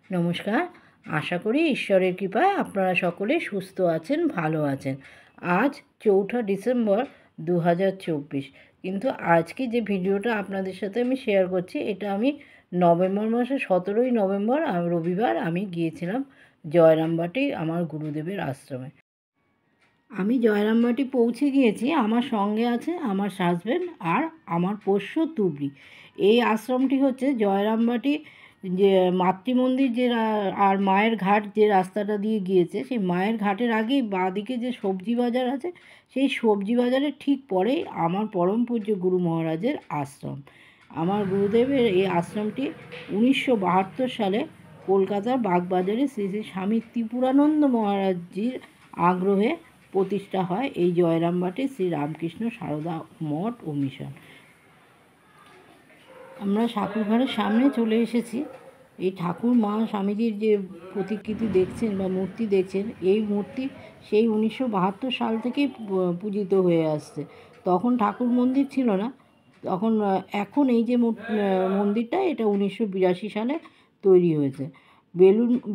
নমস্কার। আশা করি ঈশ্বরের কৃপায় আপনারা সকলে সুস্থ আছেন, ভালো আছেন। আজ 4ঠা ডিসেম্বর 2024। কিন্তু আজকে যে ভিডিওটা আপনাদের সাথে আমি শেয়ার করছি, এটা আমি নভেম্বর মাসের 17ই নভেম্বর রবিবার আমি গিয়েছিলাম জয়রামবাটি আমার গুরুদেবের আশ্রমে। আমি জয়রামবাটি পৌঁছে গিয়েছি। আমার সঙ্গে আছে আমার হাজব্যান্ড আর আমার পোষ্য তুবড়ি। এই আশ্রমটি হচ্ছে জয়রামবাটি যে মাতৃমন্দির আর মায়ের ঘাট যে রাস্তাটা দিয়ে গিয়েছে, সেই মায়ের ঘাটের আগেই বাঁদিকে যে সবজি বাজার আছে, সেই সবজি বাজারের ঠিক পরেই আমার পরম পূজ্য গুরু মহারাজের আশ্রম। আমার গুরুদেবের এই আশ্রমটি 1972 সালে কলকাতার বাগবাজারে শ্রী শ্রী স্বামী ত্রিপুরানন্দ মহারাজজির আগ্রহে প্রতিষ্ঠা হয় এই জয়রামবাটি শ্রী রামকৃষ্ণ সারদা মঠ ও মিশন। আমরা ঠাকুরঘরের সামনে চলে এসেছি। এই ঠাকুর মা স্বামীজির যে প্রতিকৃতি দেখছেন বা মূর্তি দেখছেন, এই মূর্তি সেই 1972 সাল থেকেই পূজিত হয়ে আসছে। তখন ঠাকুর মন্দির ছিল না, তখন এখন এই যে মন্দিরটা, এটা 1982 সালে তৈরি হয়েছে।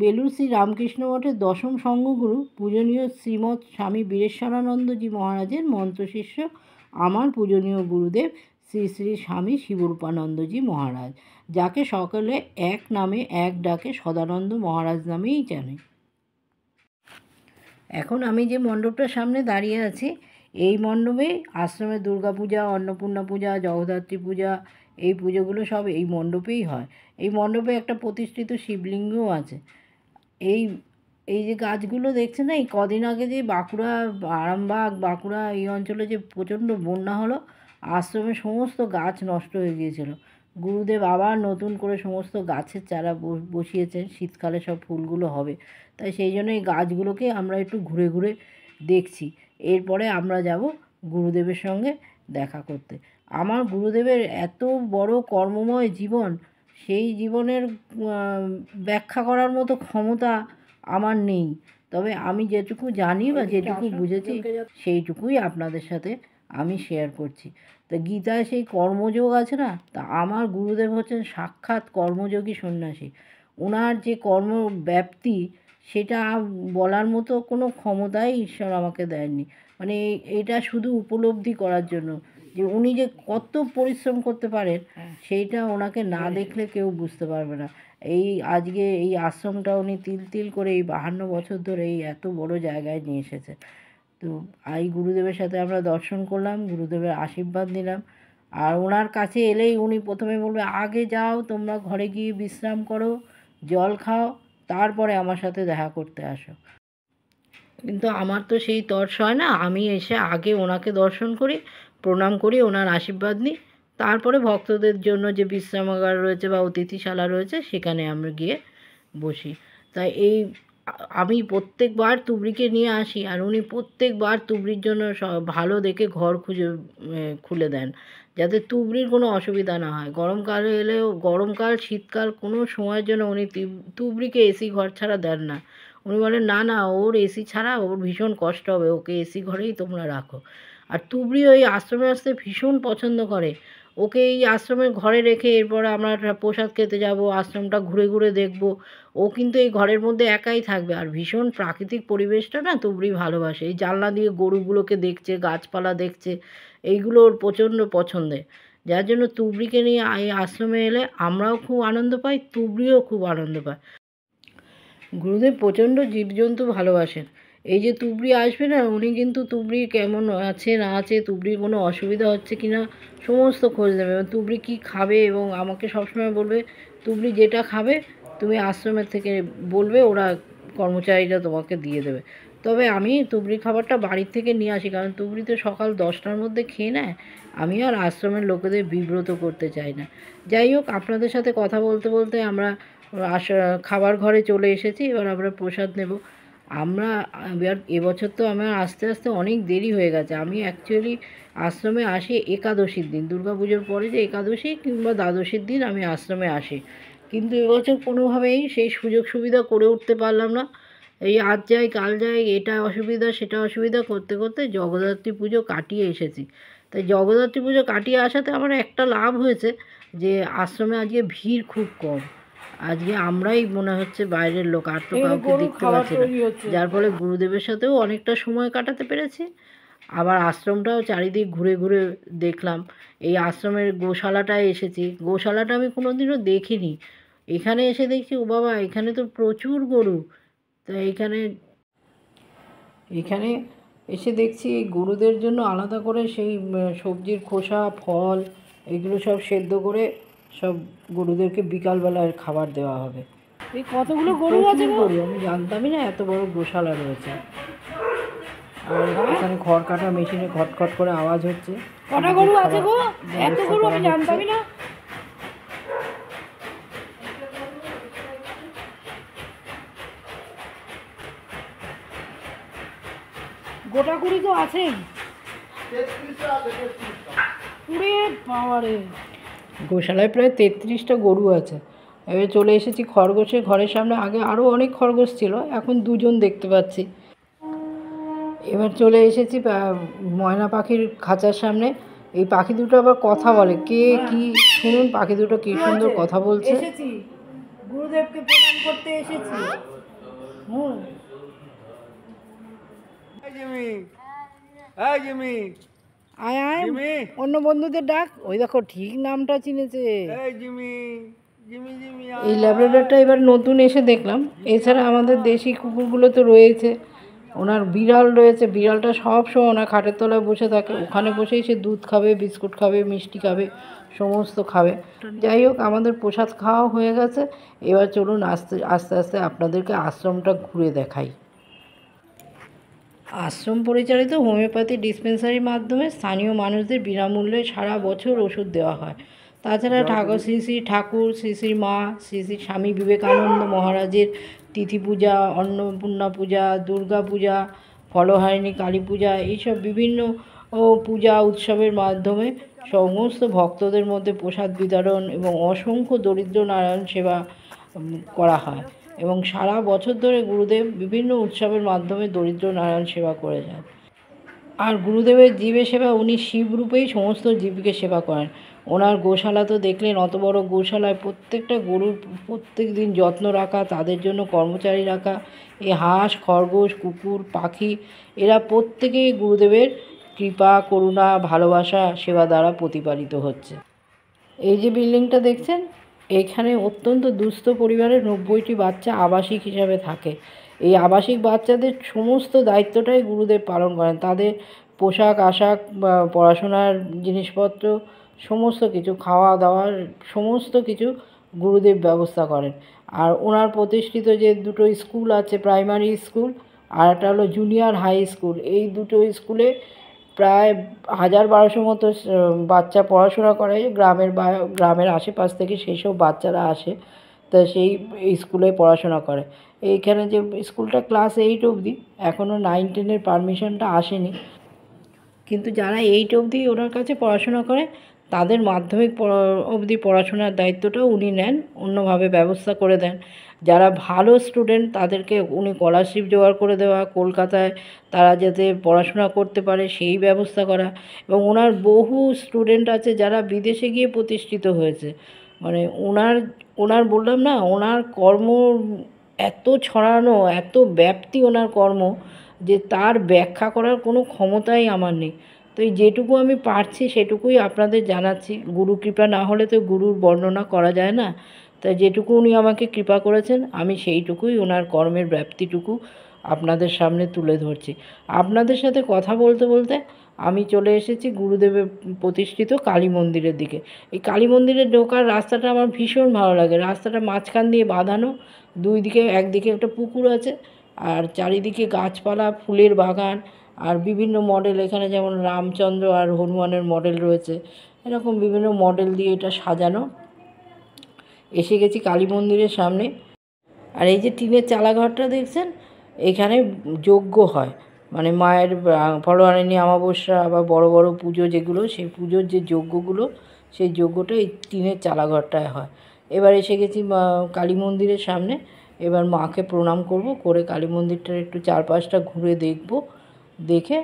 বেলুর শ্রী রামকৃষ্ণ মঠের দশম সংঘগুরু পূজনীয় শ্রীমৎ স্বামী বীরেশ্বরানন্দজি মহারাজের মন্ত্রশিষ্য আমার পূজনীয় গুরুদেব শ্রী শ্রী স্বামী শিবরূপানন্দজি মহারাজ, যাকে সকলে এক নামে এক ডাকে সদানন্দ মহারাজ নামেই জানে। এখন আমি যে মণ্ডপটার সামনে দাঁড়িয়ে আছি, এই মণ্ডপে আশ্রমে দুর্গাপূজা, অন্নপূর্ণা পূজা, জগদ্ধাত্রী পূজা, এই পুজোগুলো সব এই মণ্ডপেই হয়। এই মণ্ডপে একটা প্রতিষ্ঠিত শিবলিঙ্গও আছে। এই যে গাছগুলো দেখছেন না, এই কদিন আগে যে বাঁকুড়া, আরামবাগ, বাঁকুড়া এই অঞ্চলে যে প্রচণ্ড বন্যা হলো, আশ্রমে সমস্ত গাছ নষ্ট হয়ে গিয়েছিল। গুরুদেব আবার নতুন করে সমস্ত গাছের চারা বসিয়েছেন, শীতকালে সব ফুলগুলো হবে। তাই সেই জন্য এই গাছগুলোকে আমরা একটু ঘুরে ঘুরে দেখছি। এরপরে আমরা যাব গুরুদেবের সঙ্গে দেখা করতে। আমার গুরুদেবের এত বড় কর্মময় জীবন, সেই জীবনের ব্যাখ্যা করার মতো ক্ষমতা আমার নেই। তবে আমি যেটুকু জানি বা যেটুকু বুঝেছি, সেইটুকুই আপনাদের সাথে আমি শেয়ার করছি। তা গীতায় সেই কর্মযোগ আছে না, তা আমার গুরুদেব হচ্ছেন সাক্ষাৎ কর্মযোগী সন্ন্যাসী। ওনার যে কর্মব্যাপ্তি, সেটা বলার মতো কোনো ক্ষমতাই ঈশ্বর আমাকে দেননি। মানে এটা শুধু উপলব্ধি করার জন্য যে উনি যে কত পরিশ্রম করতে পারেন, সেইটা ওনাকে না দেখলে কেউ বুঝতে পারবে না। আজকে এই আশ্রমটা উনি তিল তিল করে এই 52 বছর ধরে এই এত বড় জায়গায় নিয়ে এসেছে। তো এই গুরুদেবের সাথে আমরা দর্শন করলাম, গুরুদেবের আশীর্বাদ নিলাম। আর ওনার কাছে এলেই উনি প্রথমে বলবে, আগে যাও তোমরা ঘরে গিয়ে বিশ্রাম করো, জল খাও, তারপরে আমার সাথে দেখা করতে আসো। কিন্তু আমার তো সেই তর্স হয় না। আমি এসে আগে ওনাকে দর্শন করি, প্রণাম করি, ওনার আশীর্বাদ নিই, তারপরে ভক্তদের জন্য যে বিশ্রামাগার রয়েছে বা অতিথিশালা রয়েছে, সেখানে আমরা গিয়ে বসি। তাই আমি প্রত্যেকবার তুবড়িকে নিয়ে আসি, আর উনি প্রত্যেকবার তুবড়ির জন্য ভালো দেখে ঘর খুলে দেন, যাতে তুবড়ির কোনো অসুবিধা না হয়। গরমকালে এলেও, গরমকাল শীতকাল কোনো সময়ের জন্য উনি তুবড়িকে এসি ঘর ছাড়া দেন না। উনি বলেন, না না, ওর এসি ছাড়া ওর ভীষণ কষ্ট হবে, ওকে এসি ঘরেই তোমরা রাখো। আর তুবড়ি ওই আশ্রমে আসতে ভীষণ পছন্দ করে। ওকে এই আশ্রমের ঘরে রেখে এরপরে আমরা প্রসাদ খেতে যাব, আশ্রমটা ঘুরে ঘুরে দেখব। ও কিন্তু এই ঘরের মধ্যে একাই থাকবে। আর ভীষণ প্রাকৃতিক পরিবেশটা না তুবড়ি ভালোবাসে। এই জানলা দিয়ে গরুগুলোকে দেখছে, গাছপালা দেখছে, এইগুলো ওর প্রচণ্ড পছন্দের। যার জন্য তুবড়িকে নিয়ে এই আশ্রমে এলে আমরাও খুব আনন্দ পাই, তুবড়িও খুব আনন্দ পায়। গুরুদেব প্রচণ্ড জীবজন্তু ভালোবাসেন। এই যে তুবড়ি আসবে না, উনি কিন্তু তুবড়ি কেমন আছে না আছে, তুবড়ির কোনো অসুবিধা হচ্ছে কি না, সমস্ত খোঁজ নেবে। এবং তুবড়ি কী খাবে, এবং আমাকে সবসময় বলবে, তুবড়ি যেটা খাবে তুমি আশ্রমের থেকে বলবে, ওরা কর্মচারীরা তোমাকে দিয়ে দেবে। তবে আমি তুবড়ি খাবারটা বাড়ির থেকে নিয়ে আসি, কারণ তুবড়ি তো সকাল 10টার মধ্যে খেয়ে নেয়। আমি আর আশ্রমের লোকেদের বিব্রত করতে চাই না। যাই হোক, আপনাদের সাথে কথা বলতে বলতে আমরা খাবার ঘরে চলে এসেছি। এবার আমরা প্রসাদ নেব। এবার এবছর তো আমার আস্তে আস্তে অনেক দেরি হয়ে গেছে। আমি অ্যাকচুয়ালি আশ্রমে আসি একাদশীর দিন, দুর্গাপুজোর পরে যে একাদশী কিংবা দ্বাদশীর দিন আমি আশ্রমে আসি। কিন্তু এবছর কোনোভাবেই সেই সুযোগ সুবিধা করে উঠতে পারলাম না। এই আজ যাই কাল যাই, এটা অসুবিধা সেটা অসুবিধা করতে করতে জগদ্ধাত্রী পুজো কাটিয়ে এসেছি। তাই জগদ্ধাত্রী পুজো কাটিয়ে আসাতে আমার একটা লাভ হয়েছে, যে আশ্রমে আজকে ভিড় খুব কম। আজকে আমরাই মনে হচ্ছে বাইরের লোক, আর তো কাউকে দেখতে পাচ্ছি না, যার ফলে গুরুদেবের সাথেও অনেকটা সময় কাটাতে পেরেছি। আবার আশ্রমটাও চারিদিক ঘুরে ঘুরে দেখলাম। এই আশ্রমের গোশালাটায় এসেছি, গোশালাটা আমি কোনোদিনও দেখিনি। এখানে এসে দেখছি ও বাবা, এখানে তো প্রচুর গরু। তো এখানে এখানে এসে দেখছি গরুদের জন্য আলাদা করে সেই সবজির খোসা, ফল, এগুলো সব সেদ্ধ করে সব গরুদেরকে বিকালবেলায় খাবার দেওয়া হবে। এই কতগুলো গরু আছে গো? গরু আমি জানতামই না এত বড় গোশালা রয়েছে। আর এখানে খড় কাটা মেশিনে খটখট করে আওয়াজ হচ্ছে। কটা গরু আছে গো? এত গরু আমি জানতামই না। গোটা কুড়ি তো আছেই। গোশালায় প্রায় 33টা গরু আছে। এবার চলে এসেছি খরগোশের ঘরের সামনে। আগে আরও অনেক খরগোশ ছিল, এখন দুজন দেখতে পাচ্ছি। এবার চলে এসেছি ময়না পাখির খাঁচার সামনে। এই পাখি দুটো আবার কথা বলে, কে কি শুনুন, পাখি দুটো কি সুন্দর কথা বলছে। এসেছি গুরুদেবকে প্রণাম করতে এসেছি। আয় আয়, অন্য বন্ধুদের ডাক। ওই দেখো ঠিক নামটা চিনেছে। এই ল্যাব্রাডরটা এবার নতুন এসে দেখলাম। এছাড়া আমাদের দেশি কুকুরগুলো তো রয়েছে, ওনার বিড়াল রয়েছে। বিড়ালটা সব সময় ওনার খাটের তলায় বসে থাকে, ওখানে বসেই সে দুধ খাবে, বিস্কুট খাবে, মিষ্টি খাবে, সমস্ত খাবে। যাই হোক, আমাদের প্রসাদ খাওয়া হয়ে গেছে। এবার চলুন আস্তে আস্তে আস্তে আপনাদেরকে আশ্রমটা ঘুরে দেখাই। আশ্রম পরিচালিত হোমিওপ্যাথি ডিসপেন্সারির মাধ্যমে স্থানীয় মানুষদের বিনামূল্যে সারা বছর ওষুধ দেওয়া হয়। তাছাড়া ঠাকুর শ্রী শ্রী ঠাকুর, শ্রী শ্রী মা, শ্রী শ্রী স্বামী বিবেকানন্দ মহারাজের তিথি পূজা, অন্নপূর্ণা পূজা, দুর্গা পূজা, ফলহারিণী কালী পূজা, এইসব বিভিন্ন পূজা উৎসবের মাধ্যমে সমস্ত ভক্তদের মধ্যে প্রসাদ বিতরণ এবং অসংখ্য দরিদ্র নারায়ণ সেবা করা হয়। এবং সারা বছর ধরে গুরুদেব বিভিন্ন উৎসবের মাধ্যমে দরিদ্র নারায়ণ সেবা করে যান। আর গুরুদেবের জীবে সেবা, উনি শিবরূপেই সমস্ত জীবকে সেবা করেন। ওনার গোশালা তো দেখলেন, অত বড় গোশালায় প্রত্যেকটা গরুর প্রত্যেক দিন যত্ন রাখা, তাদের জন্য কর্মচারী রাখা। এই হাঁস, খরগোশ, কুকুর, পাখি, এরা প্রত্যেকেই গুরুদেবের কৃপা, করুণা, ভালোবাসা, সেবা দ্বারা প্রতিপালিত হচ্ছে। এই যে বিল্ডিংটা দেখছেন, এখানে অত্যন্ত দুস্থ পরিবারের 90টি বাচ্চা আবাসিক হিসাবে থাকে। এই আবাসিক বাচ্চাদের সমস্ত দায়িত্বটাই গুরুদেব পালন করেন। তাদের পোশাক আশাক বা পড়াশোনার জিনিসপত্র, সমস্ত কিছু, খাওয়া দাওয়ার সমস্ত কিছু গুরুদেব ব্যবস্থা করেন। আর ওনার প্রতিষ্ঠিত যে দুটো স্কুল আছে, প্রাইমারি স্কুল আর একটা হলো জুনিয়র হাই স্কুল, এই দুটো স্কুলে প্রায় 1000-1200 মতো বাচ্চা পড়াশোনা করে। গ্রামের আশেপাশ থেকে সেই সব বাচ্চারা আসে, তা সেই স্কুলে পড়াশোনা করে। এইখানে যে স্কুলটা ক্লাস 8 অবধি, এখনও 9-10-এর পারমিশনটা আসেনি। কিন্তু যারা 8 অবধি ওনার কাছে পড়াশোনা করে, তাদের মাধ্যমিক অবধি পড়াশোনার দায়িত্বটাও উনি নেন, অন্যভাবে ব্যবস্থা করে দেন। যারা ভালো স্টুডেন্ট তাদেরকে উনি স্কলারশিপ জোগাড় করে দেওয়া, কলকাতায় তারা যাতে পড়াশোনা করতে পারে সেই ব্যবস্থা করা। এবং ওনার বহু স্টুডেন্ট আছে যারা বিদেশে গিয়ে প্রতিষ্ঠিত হয়েছে। মানে ওনার বললাম না, ওনার কর্ম এত ছড়ানো, এত ব্যাপ্তি ওনার কর্ম, যে তার ব্যাখ্যা করার কোনো ক্ষমতাই আমার নেই। তো এই যেটুকু আমি পারছি সেটুকুই আপনাদের জানাচ্ছি। গুরু কৃপা না হলে তো গুরুর বর্ণনা করা যায় না। তাই যেটুকু উনি আমাকে কৃপা করেছেন, আমি সেইটুকুই, ওনার কর্মের ব্যাপ্তিটুকু আপনাদের সামনে তুলে ধরছি। আপনাদের সাথে কথা বলতে বলতে আমি চলে এসেছি গুরুদেবের প্রতিষ্ঠিত কালী মন্দিরের দিকে। এই কালী মন্দিরে ঢোকার রাস্তাটা আমার ভীষণ ভালো লাগে। রাস্তাটা মাঝখান দিয়ে বাঁধানো, দুই দিকে, একদিকে একটা পুকুর আছে আর চারিদিকে গাছপালা, ফুলের বাগান, আর বিভিন্ন মডেল, এখানে যেমন রামচন্দ্র আর হনুমানের মডেল রয়েছে, এরকম বিভিন্ন মডেল দিয়ে এটা সাজানো। এসে গেছি কালী মন্দিরের সামনে। আর এই যে টিনের চালাঘরটা দেখছেন, এখানে যজ্ঞ হয়, মানে মায়ের ফলহারিণী অমাবস্যা বা বড় বড় পুজো যেগুলো, সেই পুজোর যে যজ্ঞগুলো, সেই যজ্ঞটা এই টিনের চালাঘরটায় হয়। এবার এসে গেছি কালী মন্দিরের সামনে। এবার মাকে প্রণাম করব, করে কালী মন্দিরটার একটু চারপাশটা ঘুরে দেখব, দেখে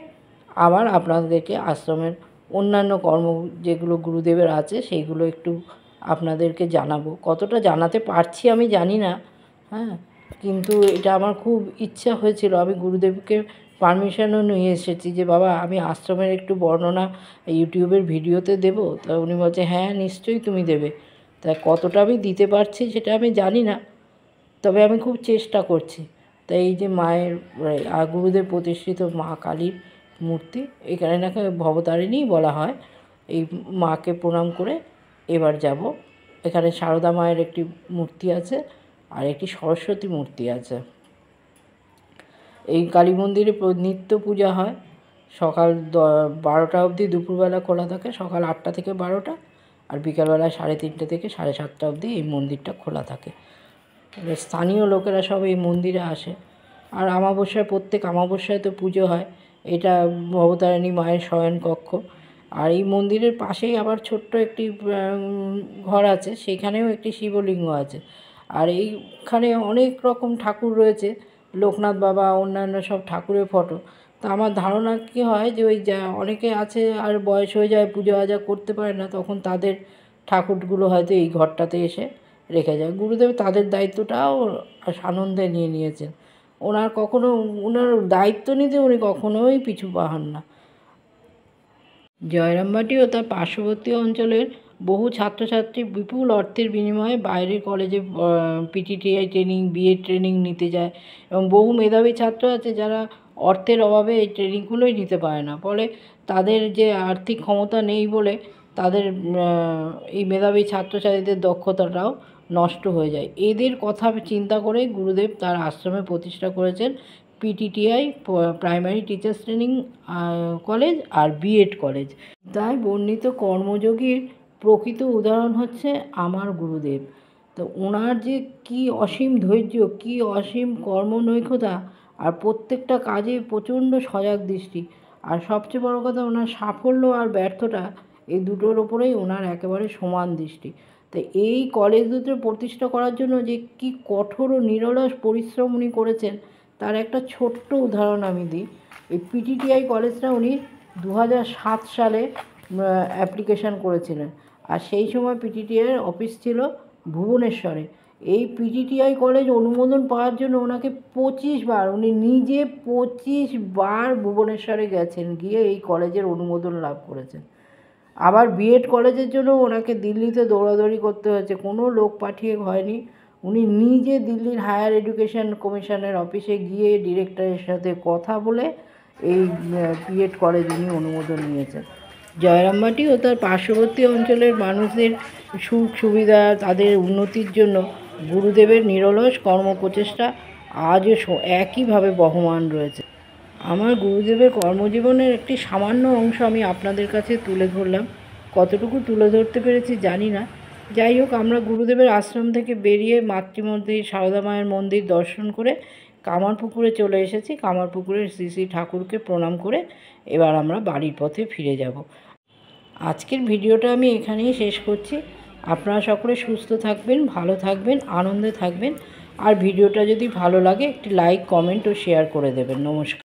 আবার আপনাদেরকে আশ্রমের অন্যান্য কর্ম যেগুলো গুরুদেবের আছে সেইগুলো একটু আপনাদেরকে জানাবো। কতটা জানাতে পারছি আমি জানি না, হ্যাঁ, কিন্তু এটা আমার খুব ইচ্ছা হয়েছিল। আমি গুরুদেবকে পারমিশনও নিয়ে এসেছি যে বাবা আমি আশ্রমের একটু বর্ণনা ইউটিউবের ভিডিওতে দেবো। তা উনি বলছে হ্যাঁ নিশ্চয়ই তুমি দেবে। তা কতটা আমি দিতে পারছি সেটা আমি জানি না, তবে আমি খুব চেষ্টা করছি। তাই এই যে মায়ের গুরুদেব প্রতিষ্ঠিত মা কালীর মূর্তি, এখানে নাকি ভবতারিণী বলা হয়, এই মাকে প্রণাম করে এবার যাব। এখানে সারদা মায়ের একটি মূর্তি আছে আর একটি সরস্বতী মূর্তি আছে। এই কালী মন্দিরে নিত্য পূজা হয়। সকাল 12টা অবধি দুপুরবেলা খোলা থাকে, সকাল 8টা থেকে 12টা, আর বিকালবেলা 3:30 থেকে 7:30 অবধি এই মন্দিরটা খোলা থাকে। স্থানীয় লোকেরা সব এই মন্দিরে আসে। আর অমাবস্যায়, প্রত্যেক অমাবস্যায় তো পুজো হয়। এটা ভবতারিণী মায়ের শয়নকক্ষ। আর এই মন্দিরের পাশেই আবার ছোট্ট একটি ঘর আছে, সেখানেও একটি শিবলিঙ্গ আছে। আর এইখানে অনেক রকম ঠাকুর রয়েছে, লোকনাথ বাবা, অন্যান্য সব ঠাকুরের ফটো। তো আমার ধারণা কী হয় যে ওই যা অনেকে আছে আর বয়স হয়ে যায়, পুজো আজা করতে পারে না, তখন তাদের ঠাকুরগুলো হয়তো এই ঘরটাতে এসে রেখে যায়। গুরুদেব তাদের দায়িত্বটাও সানন্দে নিয়ে নিয়েছেন। ওনার দায়িত্ব নিতে উনি কখনোই পিছু পান না। জয়রামবাটি ও তার পার্শ্ববর্তী অঞ্চলের বহু ছাত্রছাত্রী বিপুল অর্থের বিনিময়ে বাইরের কলেজে পিটিটিআই ট্রেনিং, বিএড ট্রেনিং নিতে যায়, এবং বহু মেধাবী ছাত্র আছে যারা অর্থের অভাবে এই ট্রেনিংগুলোই নিতে পারে না। ফলে তাদের যে আর্থিক ক্ষমতা নেই বলে তাদের এই মেধাবী ছাত্রছাত্রীদের দক্ষতাটাও নষ্ট হয়ে যায়। এদের কথা চিন্তা করে গুরুদেব তার আশ্রমে প্রতিষ্ঠা করেছেন PTTI, primary teachers training college, আর বিএড কলেজ। তাই বর্ণিত কর্মযোগীর প্রকৃত উদাহরণ হচ্ছে আমার গুরুদেব। তো ওনার যে কী অসীম ধৈর্য, কী অসীম কর্মনৈক্যতা, আর প্রত্যেকটা কাজে প্রচণ্ড সজাগ দৃষ্টি, আর সবচেয়ে বড় কথা ওনার সাফল্য আর ব্যর্থতা এই দুটোর ওপরেই ওনার একেবারে সমান দৃষ্টি। তো এই কলেজ দুটো প্রতিষ্ঠা করার জন্য যে কী কঠোর ও নিরলস পরিশ্রম উনি করেছেন তার একটা ছোট্ট উদাহরণ আমি দিই। এই পিটিটিআই কলেজটা উনি 2007 সালে অ্যাপ্লিকেশান করেছিলেন, আর সেই সময় পিটিটিআইয়ের অফিস ছিল ভুবনেশ্বরে। এই পিটিটিআই কলেজ অনুমোদন পাওয়ার জন্য ওনাকে 25 বার, উনি নিজে 25 বার ভুবনেশ্বরে গেছেন, গিয়ে এই কলেজের অনুমোদন লাভ করেছেন। আবার বিএড কলেজের জন্য ওনাকে দিল্লিতে দৌড়াদৌড়ি করতে হয়েছে, কোনো লোক পাঠিয়ে হয়নি। উনি নিজে দিল্লির হায়ার এডুকেশন কমিশনের অফিসে গিয়ে ডিরেক্টরের সাথে কথা বলে এই বিএড কলেজ উনি অনুমোদন নিয়েছেন। জয়রামবাটি ও তার পার্শ্ববর্তী অঞ্চলের মানুষদের সুখ সুবিধা, তাদের উন্নতির জন্য গুরুদেবের নিরলস কর্মপ্রচেষ্টা আজও একইভাবে বহমান রয়েছে। আমার গুরুদেবের কর্মজীবনের একটি সামান্য অংশ আমি আপনাদের কাছে তুলে ধরলাম। কতটুকু তুলে ধরতে পেরেছি জানি না। যাই হোক, আমরা গুরুদেবের আশ্রম থেকে বেরিয়ে মাতৃমন্দির, সারদা মায়ের মন্দির দর্শন করে কামারপুকুরে চলে এসেছি। কামারপুকুরের শ্রী শ্রী ঠাকুরকে প্রণাম করে এবার আমরা বাড়ির পথে ফিরে যাব। আজকের ভিডিওটা আমি এখানেই শেষ করছি। আপনারা সকলে সুস্থ থাকবেন, ভালো থাকবেন, আনন্দে থাকবেন। আর ভিডিওটা যদি ভালো লাগে একটি লাইক, কমেন্ট ও শেয়ার করে দেবেন। নমস্কার।